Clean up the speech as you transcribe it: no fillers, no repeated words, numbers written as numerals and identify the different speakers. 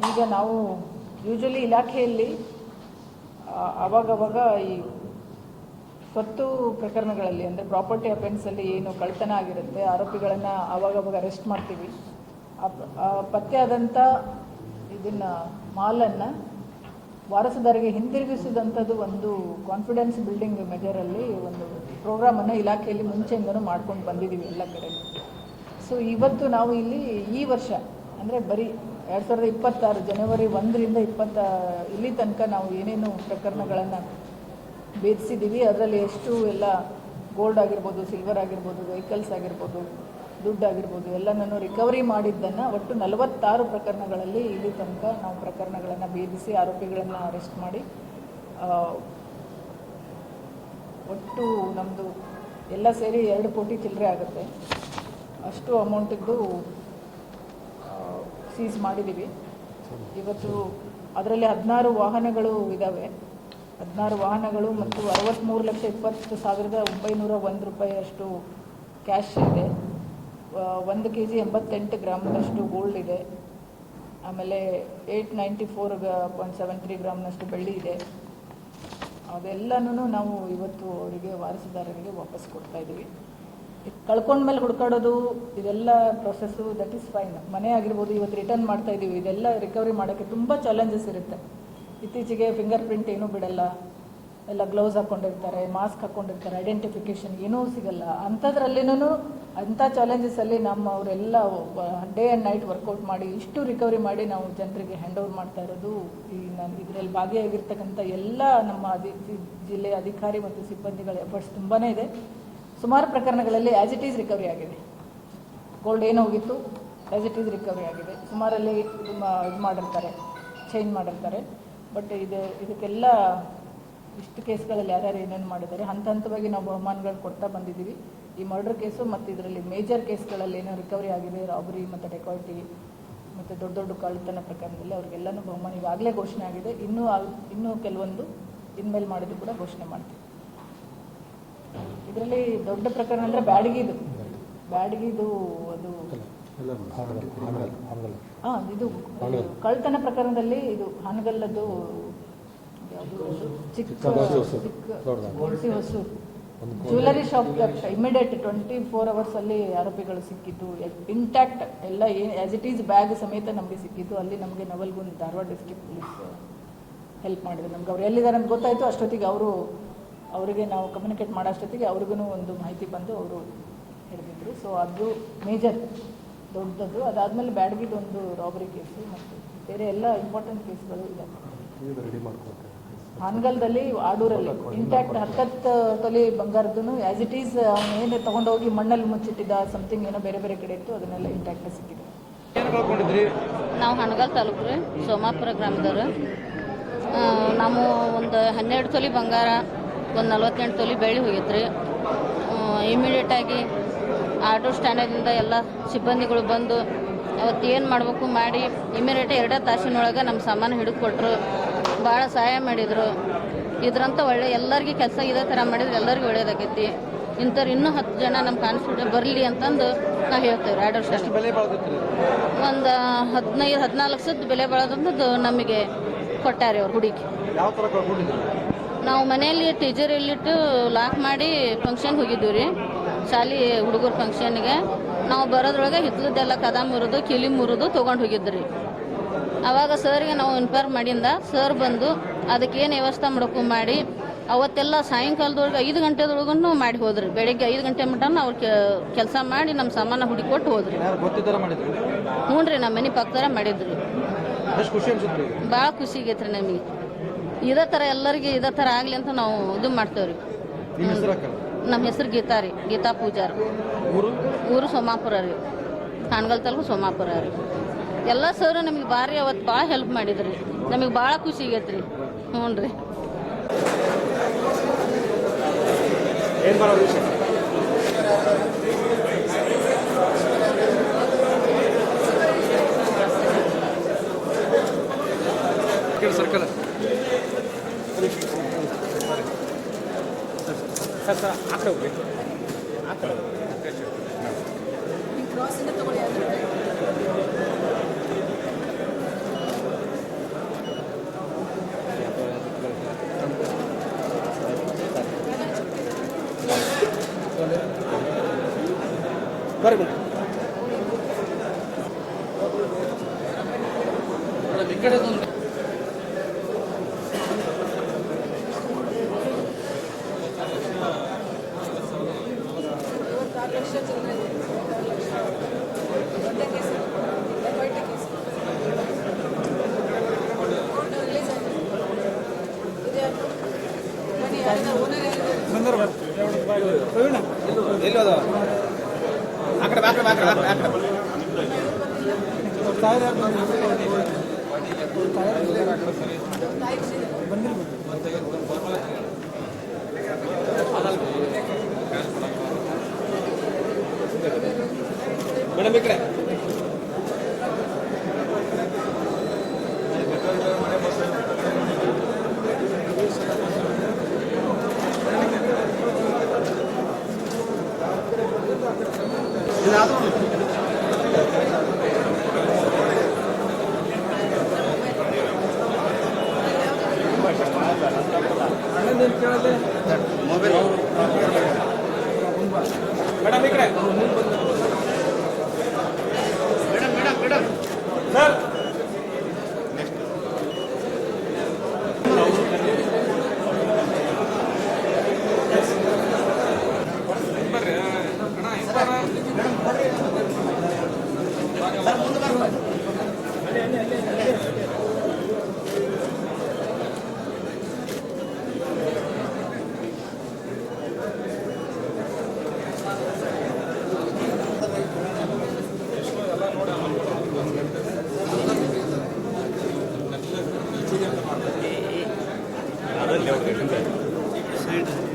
Speaker 1: ಈಗ ನಾವು ಯೂಶಲಿ ಇಲಾಖೆಯಲ್ಲಿ ಅವಾಗವಾಗ ಈ ಸ್ವತ್ತು ಪ್ರಕರಣಗಳಲ್ಲಿ ಅಂದರೆ ಪ್ರಾಪರ್ಟಿ ಅಫೆನ್ಸಲ್ಲಿ ಏನು ಕಳ್ತನ ಆಗಿರುತ್ತೆ ಆರೋಪಿಗಳನ್ನು ಆವಾಗವಾಗ ಅರೆಸ್ಟ್ ಮಾಡ್ತೀವಿ. ಪತ್ತೆ ಆದಂಥ ಇದನ್ನು ಮಾಲನ್ನು ವಾರಸುದಾರರಿಗೆ ಹಿಂದಿರುಗಿಸಿದಂಥದ್ದು ಒಂದು ಕಾನ್ಫಿಡೆನ್ಸ್ ಬಿಲ್ಡಿಂಗ್ ಮೆಜರಲ್ಲಿ ಒಂದು ಪ್ರೋಗ್ರಾಮನ್ನು ಇಲಾಖೆಯಲ್ಲಿ ಮುಂಚೆಯಿಂದನೂ ಮಾಡ್ಕೊಂಡು ಬಂದಿದ್ದೀವಿ ಎಲ್ಲ ಕಡೆ. ಸೊ ಇವತ್ತು ನಾವು ಇಲ್ಲಿ ಈ ವರ್ಷ ಅಂದರೆ ಬರೀ 2026 ಜನವರಿ 1ರಿಂದ 20 ಇಲ್ಲಿ ತನಕ ನಾವು ಏನೇನು ಪ್ರಕರಣಗಳನ್ನು ಭೇದಿಸಿದ್ದೀವಿ, ಅದರಲ್ಲಿ ಎಷ್ಟು ಎಲ್ಲ ಗೋಲ್ಡ್ ಆಗಿರ್ಬೋದು, ಸಿಲ್ವರ್ ಆಗಿರ್ಬೋದು, ವೆಹಿಕಲ್ಸ್ ಆಗಿರ್ಬೋದು, ದುಡ್ಡು ಆಗಿರ್ಬೋದು ಎಲ್ಲನೂ ರಿಕವರಿ ಮಾಡಿದ್ದನ್ನು ಒಟ್ಟು 46 ಪ್ರಕರಣಗಳಲ್ಲಿ ಇಲ್ಲಿ ತನಕ ನಾವು ಪ್ರಕರಣಗಳನ್ನು ಭೇದಿಸಿ ಆರೋಪಿಗಳನ್ನು ಅರೆಸ್ಟ್ ಮಾಡಿ ಒಟ್ಟು ನಮ್ಮದು ಎಲ್ಲ ಸೇರಿ 2 ಕೋಟಿ ಚಿಲ್ಲರೆ ಆಗುತ್ತೆ. ಅಷ್ಟು ಅಮೌಂಟಿದ್ದು ಸೀಸ್ ಮಾಡಿದ್ದೀವಿ ಇವತ್ತು. ಅದರಲ್ಲಿ 16 ವಾಹನಗಳು ಇದ್ದಾವೆ. 16 ವಾಹನಗಳು ಮತ್ತು 63,20,901 ರೂಪಾಯಿ ಅಷ್ಟು ಕ್ಯಾಶ್ ಇದೆ. 1 kg 88 ಗ್ರಾಮ್ನಷ್ಟು ಗೋಲ್ಡ್ ಇದೆ. ಆಮೇಲೆ 894.73 ಗ್ರಾಮ್ನಷ್ಟು ಬೆಳ್ಳಿ ಇದೆ. ಅದೆಲ್ಲನೂ ನಾವು ಇವತ್ತು ಅವರಿಗೆ ವಾರಸುದಾರರಿಗೆ ವಾಪಸ್ ಕೊಡ್ತಾ ಇದ್ದೀವಿ. ಕಳ್ಕೊಂಡ್ಮೇಲೆ ಹುಡ್ಕಾಡೋದು ಇದೆಲ್ಲ ಪ್ರೊಸೆಸ್ಸು ದಟ್ ಈಸ್ ಫೈನ್. ಮನೆ ಆಗಿರ್ಬೋದು ಇವತ್ತು ರಿಟರ್ನ್ ಮಾಡ್ತಾ ಇದ್ದೀವಿ. ಇದೆಲ್ಲ ರಿಕವರಿ ಮಾಡೋಕ್ಕೆ ತುಂಬ ಚಾಲೆಂಜಸ್ ಇರುತ್ತೆ. ಇತ್ತೀಚೆಗೆ ಫಿಂಗರ್ ಪ್ರಿಂಟ್ ಏನೂ ಬಿಡಲ್ಲ, ಎಲ್ಲ ಗ್ಲೌಸ್ ಹಾಕ್ಕೊಂಡಿರ್ತಾರೆ, ಮಾಸ್ಕ್ ಹಾಕ್ಕೊಂಡಿರ್ತಾರೆ, ಐಡೆಂಟಿಫಿಕೇಷನ್ ಏನೂ ಸಿಗಲ್ಲ. ಅಂಥದ್ರಲ್ಲಿನೂ ಅಂಥ ಚಾಲೆಂಜಸಲ್ಲಿ ಅವರೆಲ್ಲ ಡೇ ಆ್ಯಂಡ್ ನೈಟ್ ವರ್ಕೌಟ್ ಮಾಡಿ ಇಷ್ಟು ರಿಕವರಿ ಮಾಡಿ ನಾವು ಜನರಿಗೆ ಹ್ಯಾಂಡ್ ಓವರ್ ಮಾಡ್ತಾ ಇರೋದು. ನಾನು ಇದರಲ್ಲಿ ಭಾಗಿಯಾಗಿರ್ತಕ್ಕಂಥ ಎಲ್ಲ ನಮ್ಮ ಜಿಲ್ಲೆಯ ಅಧಿಕಾರಿ ಮತ್ತು ಸಿಬ್ಬಂದಿಗಳ ಎಫರ್ಟ್ಸ್ ತುಂಬಾ ಇದೆ. ಸುಮಾರು ಪ್ರಕರಣಗಳಲ್ಲಿ ಆ್ಯಸ್ ಇಟ್ ಈಸ್ ರಿಕವರಿ ಆಗಿದೆ. ಗೋಲ್ಡ್ ಏನು ಹೋಗಿತ್ತು ಆ್ಯಸ್ ಇಟ್ ಈಸ್ ರಿಕವರಿ ಆಗಿದೆ. ಸುಮಾರಲ್ಲಿ ತುಂಬ ಇದು ಮಾಡಿರ್ತಾರೆ, ಚೇಂಜ್ ಮಾಡಿರ್ತಾರೆ. ಬಟ್ ಇದಕ್ಕೆಲ್ಲ ಇಷ್ಟು ಕೇಸ್ಗಳಲ್ಲಿ ಯಾರ್ಯಾರು ಏನೇನು ಮಾಡಿದ್ದಾರೆ ಹಂತ ಹಂತವಾಗಿ ನಾವು ಬಹುಮಾನಗಳು ಕೊಡ್ತಾ ಬಂದಿದ್ದೀವಿ. ಈ ಮರ್ಡರ್ ಕೇಸು ಮತ್ತು ಇದರಲ್ಲಿ ಮೇಜರ್ ಕೇಸ್ಗಳಲ್ಲಿ ಏನೋ ರಿಕವರಿ ಆಗಿದೆ, ರಾಬರಿ ಮತ್ತು ಡೆಕಾಯಿಟಿ ಮತ್ತು ದೊಡ್ಡ ದೊಡ್ಡ ಕಳ್ಳತನ ಪ್ರಕರಣದಲ್ಲಿ ಅವರಿಗೆಲ್ಲನೂ ಬಹುಮಾನ ಈಗಾಗಲೇ ಘೋಷಣೆ ಆಗಿದೆ. ಇನ್ನೂ ಕೆಲವೊಂದು ಇನ್ಮೇಲೆ ಮಾಡಿದ್ದು ಕೂಡ ಘೋಷಣೆ ಮಾಡ್ತೀವಿ. ಇದರಲ್ಲಿ ದೊಡ್ಡ ಪ್ರಕರಣ ಅಂದರೆ ಬ್ಯಾಡಗಿದು ಅದು ಇದು ಕಳ್ಳತನ ಪ್ರಕರಣದಲ್ಲಿ ಇದು ಹಾನಗಲ್ಲದ್ದು ಯಾವುದು ಚಿಕ್ಕ ಹೊಸೂರು ಜ್ಯುವೆಲರಿ ಶಾಪ್ ಇಮಿಡಿಯೇಟ್ 24 ಅವರ್ಸಲ್ಲಿ ಆರೋಪಿಗಳು ಸಿಕ್ಕಿದ್ದು. ಇಂಟ್ಯಾಕ್ಟ್ ಎಲ್ಲ ಏನು ಆ್ಯಸ್ ಇಟ್ ಈಸ್ ಬ್ಯಾಗ್ ಸಮೇತ ನಮಗೆ ಸಿಕ್ಕಿದ್ದು. ಅಲ್ಲಿ ನಮಗೆ Navalgund Dharwad district police help ಮಾಡಿದ್ರು. ನಮ್ಗೆ ಅವ್ರು ಎಲ್ಲಿದ್ದಾರೆ ಅಂತ ಗೊತ್ತಾಯಿತು. ಅಷ್ಟೊತ್ತಿಗೆ ಅವರಿಗೆ ನಾವು ಕಮ್ಯುನಿಕೇಟ್ ಮಾಡೋ ಅಷ್ಟೊತ್ತಿಗೆ ಅವ್ರಿಗೂ ಒಂದು ಮಾಹಿತಿ ಬಂದು ಅವರು ಹಿಡಿದಿದ್ರು. ಸೊ ಅದು ಮೇಜರ್ ದೊಡ್ಡದು. ಅದಾದಮೇಲೆ ಬ್ಯಾಡ್ಗಿದೊಂದು ರಾಬರಿ ಕೇಸು ಮತ್ತು ಬೇರೆ ಎಲ್ಲ ಇಂಪಾರ್ಟೆಂಟ್ ಕೇಸ್ಗಳು ಇದ್ದಾವೆ. ಹಾನಗಲ್ದಲ್ಲಿ ಆಡೂರಲ್ಲಿ ಇಂಟ್ಯಾಕ್ಟ್ 10 ತೊಲೆ ಬಂಗಾರದ್ದು ಆ್ಯಸ್ ಇಟ್ ಈಸ್ ಅವನು ಏನು ತೊಗೊಂಡೋಗಿ ಮಣ್ಣಲ್ಲಿ ಮುಚ್ಚಿಟ್ಟಿದ್ದ ಸಮಥಿಂಗ್ ಏನೋ ಬೇರೆ ಬೇರೆ ಕಡೆ ಇತ್ತು, ಅದನ್ನೆಲ್ಲ ಇಂಟ್ಯಾಕ್ಟ್ ಸಿಕ್ಕಿದೆ.
Speaker 2: ನಾವು ಹಾನಗಲ್ ತಾಲೂಕು ರೀ, ಸೋಮಾಪುರ ಗ್ರಾಮದವರು. ನಾವು ಒಂದು 12 ತೊಲೆ ಬಂಗಾರ, ಒಂದು 48 ತೊಲೆ ಬೆಳ್ಳಿ ಹೋಗಿದ್ರಿ. ಇಮಿಡಿಯೇಟಾಗಿ ಆಟೋ ಸ್ಟ್ಯಾಂಡದಿಂದ ಎಲ್ಲ ಸಿಬ್ಬಂದಿಗಳು ಬಂದು ಅವತ್ತು ಏನು ಮಾಡಬೇಕು ಮಾಡಿ ಇಮಿಡಿಯೇಟ್ 2 ತಾಸಿನೊಳಗೆ ನಮ್ಮ ಸಾಮಾನು ಹಿಡಿದು ಕೊಟ್ಟರು. ಭಾಳ ಸಹಾಯ ಮಾಡಿದರು. ಇದರಂತ ಎಲ್ಲರಿಗೂ ಕೆಲಸ ಇದೇ ಥರ ಮಾಡಿದ್ರೆ ಎಲ್ಲರಿಗೂ ಒಳ್ಳೇದಾಗೈತಿ. ಇಂಥವ್ರು ಇನ್ನೂ 10 ಜನ ನಮ್ಮ ಕಾನ್ಸ್ಟಿಟ್ಯೂಟ್ ಬರಲಿ ಅಂತಂದು ನಾವು ಹೇಳ್ತೇವೆ. ಆಟೋ ಸ್ಟ್ಯಾಂಡ್ ಒಂದು 15-14 ಲಕ್ಷದ ಬೆಲೆ ಬಾಳೋದಂಥದ್ದು ನಮಗೆ ಕೊಟ್ಟಾರೆ ಅವ್ರು ಹುಡುಗಿ. ನಾವು ಮನೆಯಲ್ಲಿ ಟೀಚರಲ್ಲಿಟ್ಟು ಲಾಕ್ ಮಾಡಿ ಫಂಕ್ಷನ್ ಹೋಗಿದ್ದೀವಿ ರೀ, ಶಾಲೆ ಹುಡುಗರ ಫಂಕ್ಷನ್ಗೆ. ನಾವು ಬರೋದ್ರೊಳಗೆ ಹಿತ್ಲದ್ದೆಲ್ಲ ಕದ ಮುರಿದು ಕಿಲಿ ಮುರಿದು ತೊಗೊಂಡು ಹೋಗಿದ್ರಿ. ಆವಾಗ ಸರ್ಗೆ ನಾವು ಇನ್ಫಾರ್ಮ್ ಮಾಡಿಂದ ಸರ್ ಬಂದು ಅದಕ್ಕೇನು ವ್ಯವಸ್ಥೆ ಮಾಡಬೇಕು ಮಾಡಿ ಅವತ್ತೆಲ್ಲ ಸಾಯಂಕಾಲದೊಳಗೆ 5 ಗಂಟೆದೊಳಗೂ ಮಾಡಿ ಹೋದ್ರಿ. ಬೆಳಗ್ಗೆ 5 ಗಂಟೆ ಮಟನ ಅವ್ರು ಕೆಲಸ ಮಾಡಿ ನಮ್ಮ ಸಾಮಾನು ಹುಡುಕೊಟ್ಟು ಹೋದ್ರಿ. ಹ್ಞೂ ರೀ, ನಮ್ಮ ಮನೆ ಪಕ್ಕದಾರ ಮಾಡಿದ್ರಿ. ಭಾಳ ಖುಷಿ ಆಗೈತ್ರಿ ನಮಗೆ. ಇದೇ ಥರ ಎಲ್ಲರಿಗೆ ಇದೇ ಥರ ಆಗಲಿ ಅಂತ ನಾವು ಇದು ಮಾಡ್ತೇವೆ ರೀ. ನಮ್ಮ ಹೆಸರು ಗೀತಾ ರೀ, ಗೀತಾ ಪೂಜಾರಿ. ಊರು ಸೋಮಾಪುರ ರೀ, ಹಾನಗಲ್ ತಾಲೂಕು ಸೋಮಾಪುರ ರೀ. ಎಲ್ಲ ಸರ್ ನಮಗೆ ಭಾರಿ ಅವತ್ತು ಭಾಳ ಹೆಲ್ಪ್ ಮಾಡಿದ್ರಿ. ನಮಗೆ ಭಾಳ ಖುಷಿ ಆಗೈತೆ ರೀ. ಹ್ಞೂ ರೀ.
Speaker 3: ಸರ್ಕಲ್ ಸರ್ ಆ ಕಡೆ ಹೋಗಿ, ಆ ಕಡೆ ಕ್ರಾಸಿಂದ ತಗೊಳ್ಳಿ. ಬರ್ರಿ ಬನ್ನಿ ಈ ಕಡೆ ಎಲ್ಲಿ ಹೋದ ಆ ಕಡೆ ಮೇಡಮ್ ಈ ಕಡೆ ಮೇಡಮ್ ಈ ಕಡೆ ಮೇಡಮ್ ಸರ್ ಬರ್ರಿ ಅಣ್ಣ